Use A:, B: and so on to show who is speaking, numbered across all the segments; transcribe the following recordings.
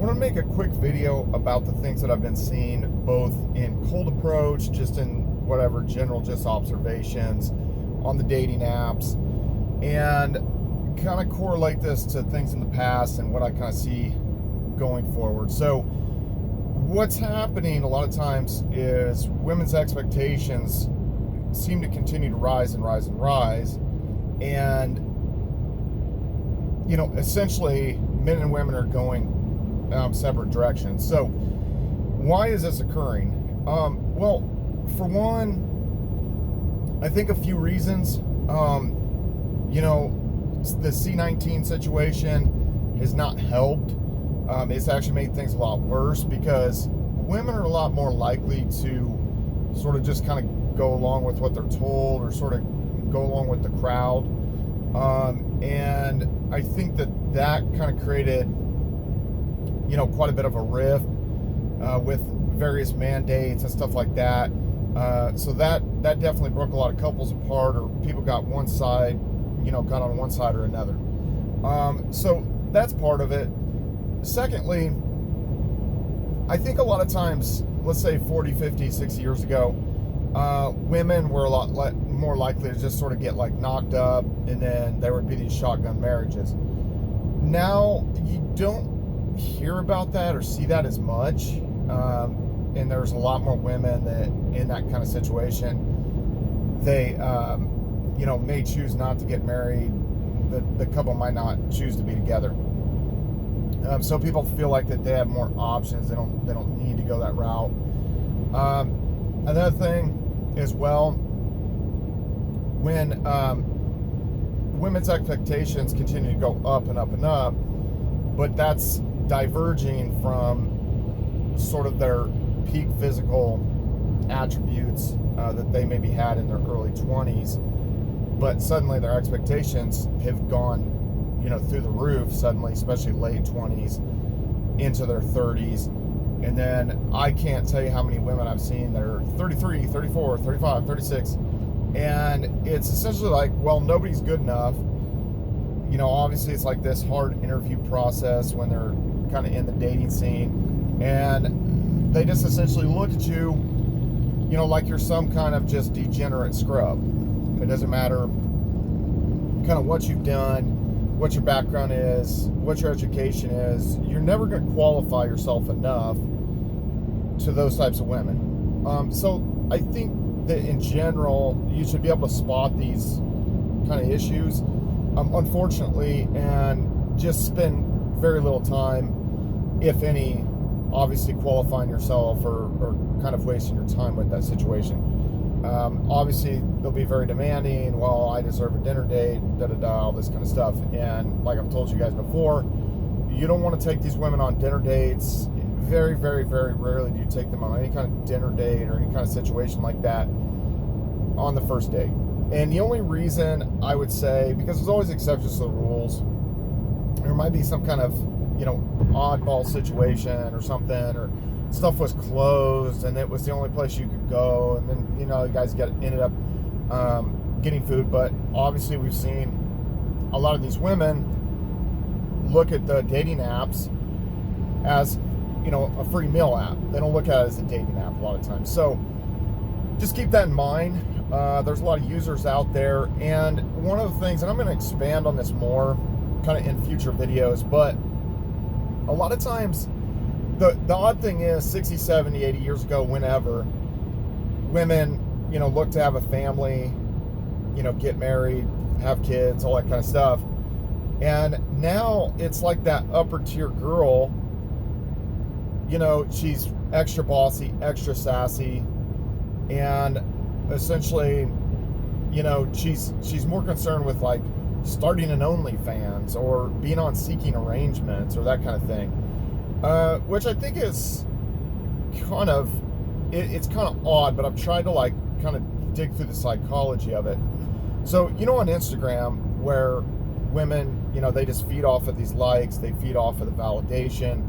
A: want to make a quick video about the things that I've been seeing both in cold approach, just in whatever general just observations on the dating apps, and kind of correlate this to things in the past and what I kind of see going forward. So what's happening a lot of times is women's expectations seem to continue to rise and rise and rise, and essentially men and women are going separate directions. So why is this occurring? Well, for one, I think a few reasons. The C-19 situation has not helped. It's actually made things a lot worse because women are a lot more likely to sort of just kind of go along with what they're told or sort of go along with the crowd. And I think that kind of created, quite a bit of a rift with various mandates and stuff like that. So that definitely broke a lot of couples apart, or people got one side, got on one side or another. So that's part of it. Secondly, I think a lot of times, let's say 40, 50, 60 years ago, women were a lot more likely to just sort of get like knocked up, and then there would be these shotgun marriages. Now you don't hear about that or see that as much, and there's a lot more women that in that kind of situation, they may choose not to get married. The couple might not choose to be together. So people feel like that they have more options. They don't need to go that route. Another thing as well, when women's expectations continue to go up and up and up, but that's diverging from sort of their peak physical attributes that they maybe had in their early 20s, but suddenly their expectations have gone through the roof suddenly, especially late 20s into their 30s. And then I can't tell you how many women I've seen that are 33, 34, 35, 36, and it's essentially like, well, nobody's good enough. Obviously it's like this hard interview process when they're kind of in the dating scene, and they just essentially look at you, like you're some kind of just degenerate scrub. It doesn't matter kind of what you've done, what your background is, what your education is. You're never going to qualify yourself enough to those types of women. So I think that in general, you should be able to spot these kind of issues, unfortunately, and just spend very little time, if any, obviously qualifying yourself or kind of wasting your time with that situation. Obviously, they'll be very demanding. Well, I deserve a dinner date, all this kind of stuff. And like I've told you guys before, you don't want to take these women on dinner dates. Very, very, very rarely do you take them on any kind of dinner date or any kind of situation like that on the first date. And the only reason I would say, because there's always exceptions to the rules, there might be some kind of, oddball situation or something, or stuff was closed and it was the only place you could go, and then you guys ended up getting food. But obviously we've seen a lot of these women look at the dating apps as a free meal app. They don't look at it as a dating app a lot of times. So just keep that in mind. There's a lot of users out there, and one of the things, and I'm going to expand on this more kind of in future videos, but a lot of times the odd thing is 60, 70, 80 years ago, whenever women, look to have a family, get married, have kids, all that kind of stuff. And now it's like that upper tier girl, she's extra bossy, extra sassy, and essentially, she's more concerned with like starting an OnlyFans or being on Seeking Arrangements or that kind of thing. Which I think is kind of, it's kind of odd, but I've tried to like kind of dig through the psychology of it. So, on Instagram, where women, they just feed off of these likes, they feed off of the validation.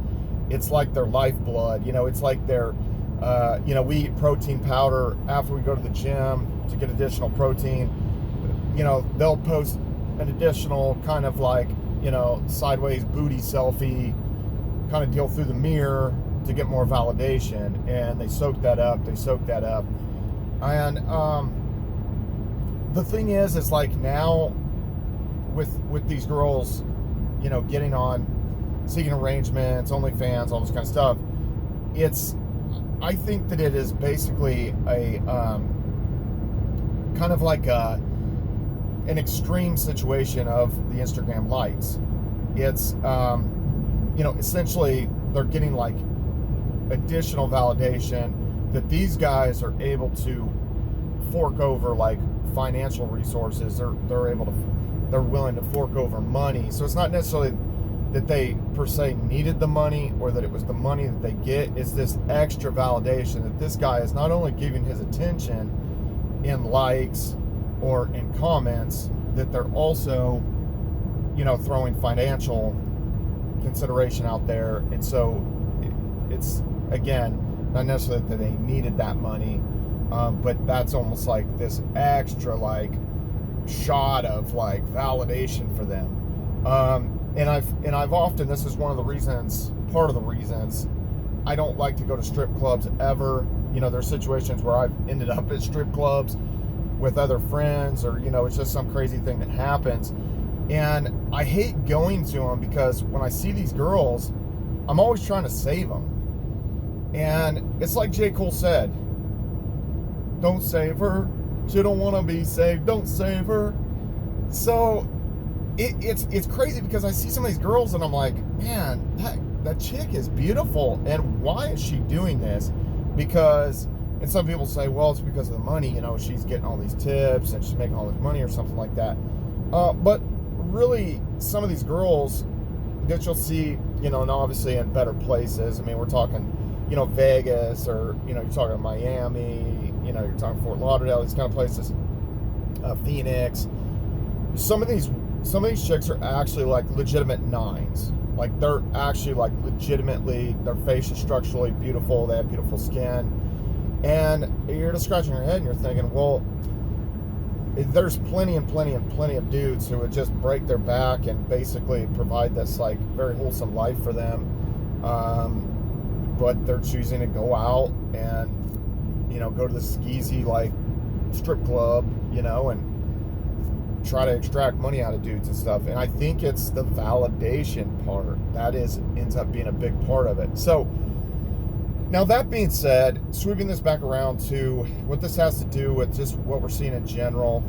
A: It's like their lifeblood, it's like their, we eat protein powder after we go to the gym to get additional protein. They'll post an additional kind of like, sideways booty selfie kind of deal through the mirror to get more validation, and they soak that up. And the thing is, it's like now with these girls, you know, getting on seeking arrangements, OnlyFans, all this kind of stuff. I think that it is basically a kind of like an extreme situation of the Instagram likes. It's you know, essentially they're getting like additional validation that these guys are able to fork over like financial resources. They're willing to fork over money. So it's not necessarily that they per se needed the money or that it was the money that they get. It's this extra validation that this guy is not only giving his attention in likes or in comments, that they're also, you know, throwing financial consideration out there. And so it's, again, not necessarily that they needed that money, but that's almost like this extra like shot of like validation for them. And I've often, this is one of the reasons, part of the reasons I don't like to go to strip clubs ever. You know, there's situations where I've ended up at strip clubs with other friends, or, you know, it's just some crazy thing that happens. And I hate going to them because when I see these girls, I'm always trying to save them. And it's like J. Cole said, don't save her. She don't want to be saved. Don't save her. So it's crazy because I see some of these girls and I'm like, man, that chick is beautiful. And why is she doing this? Because, and some people say, well, it's because of the money. You know, she's getting all these tips and she's making all this money or something like that. But really, some of these girls that you'll see, you know, and obviously in better places. I mean, we're talking, you know, Vegas, or, you know, you're talking Miami, you know, you're talking Fort Lauderdale, these kind of places, Phoenix. Some of these chicks are actually like legitimate nines. Like they're actually like legitimately, their face is structurally beautiful. They have beautiful skin. And you're just scratching your head and you're thinking, well, there's plenty of dudes who would just break their back and basically provide this like very wholesome life for them. But they're choosing to go out and, you know, go to the skeezy like strip club, you know, and try to extract money out of dudes and stuff. And I think it's the validation part that ends up being a big part of it. So now, that being said, sweeping this back around to what this has to do with just what we're seeing in general,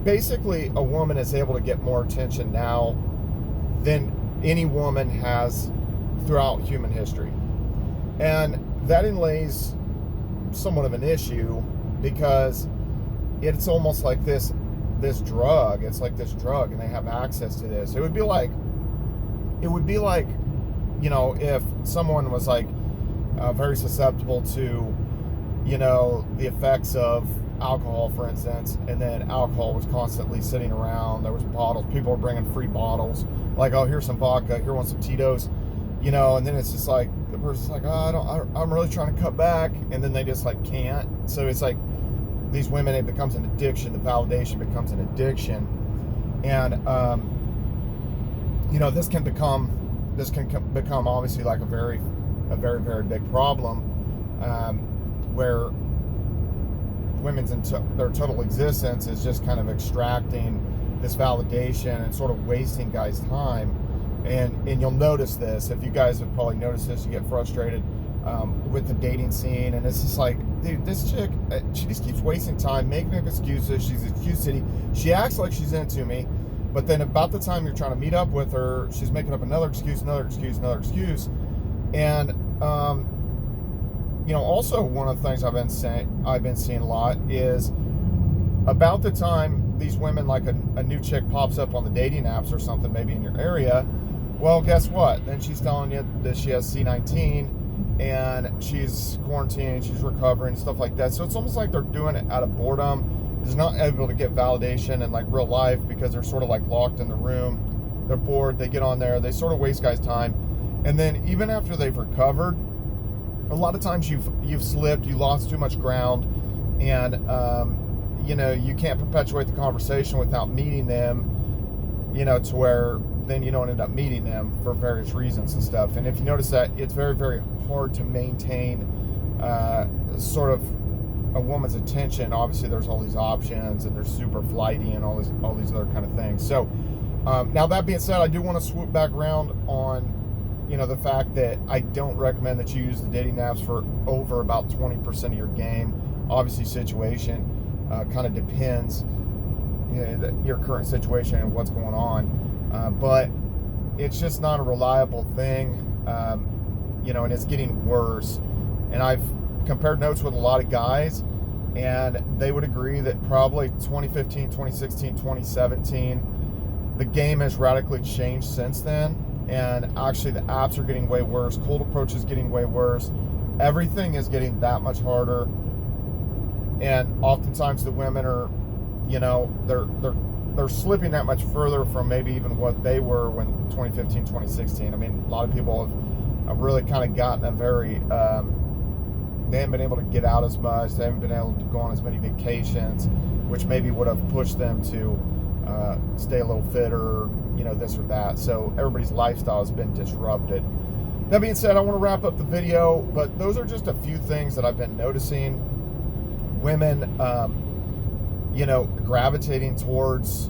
A: basically a woman is able to get more attention now than any woman has throughout human history. And that inlays somewhat of an issue because it's almost like this drug. It's like this drug, and they have access to this. It would be like, you know, if someone was like very susceptible to, you know, the effects of alcohol, for instance, and then alcohol was constantly sitting around. There was bottles. People were bringing free bottles. Like, oh, here's some vodka. Here, want some Tito's. You know, and then it's just like the person's like, oh, I'm really trying to cut back, and then they just like can't. So it's like these women, it becomes an addiction. The validation becomes an addiction, and you know, this can become obviously like a very big problem, where women's their total existence is just kind of extracting this validation and sort of wasting guys' time. And you'll notice this, if you guys have probably noticed this, you get frustrated with the dating scene, and it's just like, dude, this chick, she just keeps wasting time, making up excuses. She's excuse city. She acts like she's into me, but then about the time you're trying to meet up with her, she's making up another excuse. And you know, also one of the things I've been seeing a lot is about the time these women, like a new chick pops up on the dating apps or something, maybe in your area. Well, guess what? Then she's telling you that she has C19 and she's quarantining, she's recovering, stuff like that. So it's almost like they're doing it out of boredom. They're not able to get validation in like real life because they're sort of like locked in the room. They're bored. They get on there. They sort of waste guys' time. And then even after they've recovered, a lot of times you've slipped, you lost too much ground, and you know, you can't perpetuate the conversation without meeting them, you know, to where then you don't end up meeting them for various reasons and stuff. And if you notice that it's very, very hard to maintain sort of a woman's attention. Obviously there's all these options, and there's super flighty and all these other kind of things. So now that being said, I do want to swoop back around on the fact that I don't recommend that you use the dating apps for over about 20% of your game. Obviously situation kind of depends, your current situation and what's going on, but it's just not a reliable thing, and it's getting worse. And I've compared notes with a lot of guys, and they would agree that probably 2015, 2016, 2017, the game has radically changed since then. And actually the apps are getting way worse. Cold approach is getting way worse. Everything is getting that much harder. And oftentimes the women are, they're slipping that much further from maybe even what they were when 2015, 2016. I mean, a lot of people have really kind of gotten a very, they haven't been able to get out as much. They haven't been able to go on as many vacations, which maybe would have pushed them to stay a little fitter, this or that. So everybody's lifestyle has been disrupted. That being said, I want to wrap up the video, but those are just a few things that I've been noticing. Women, gravitating towards,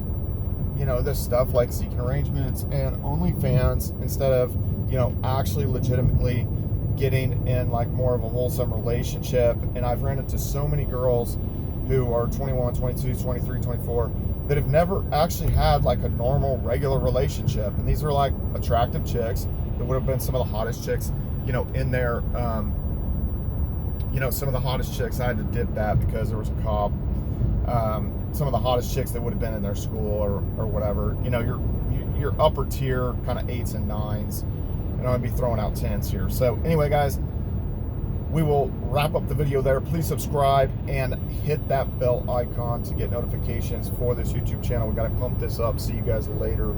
A: this stuff like seeking arrangements and OnlyFans instead of, actually legitimately getting in like more of a wholesome relationship. And I've ran into so many girls who are 21, 22, 23, 24 that have never actually had like a normal, regular relationship. And these are like attractive chicks that would have been some of the hottest chicks, in there. Some of the hottest chicks, I had to dip that because there was a cop. Some of the hottest chicks that would have been in their school or whatever. Your upper tier kind of 8s and 9s. And I'm going to be throwing out 10s here. So anyway, guys, we will wrap up the video there. Please subscribe and hit that bell icon to get notifications for this YouTube channel. We got to pump this up. See you guys later.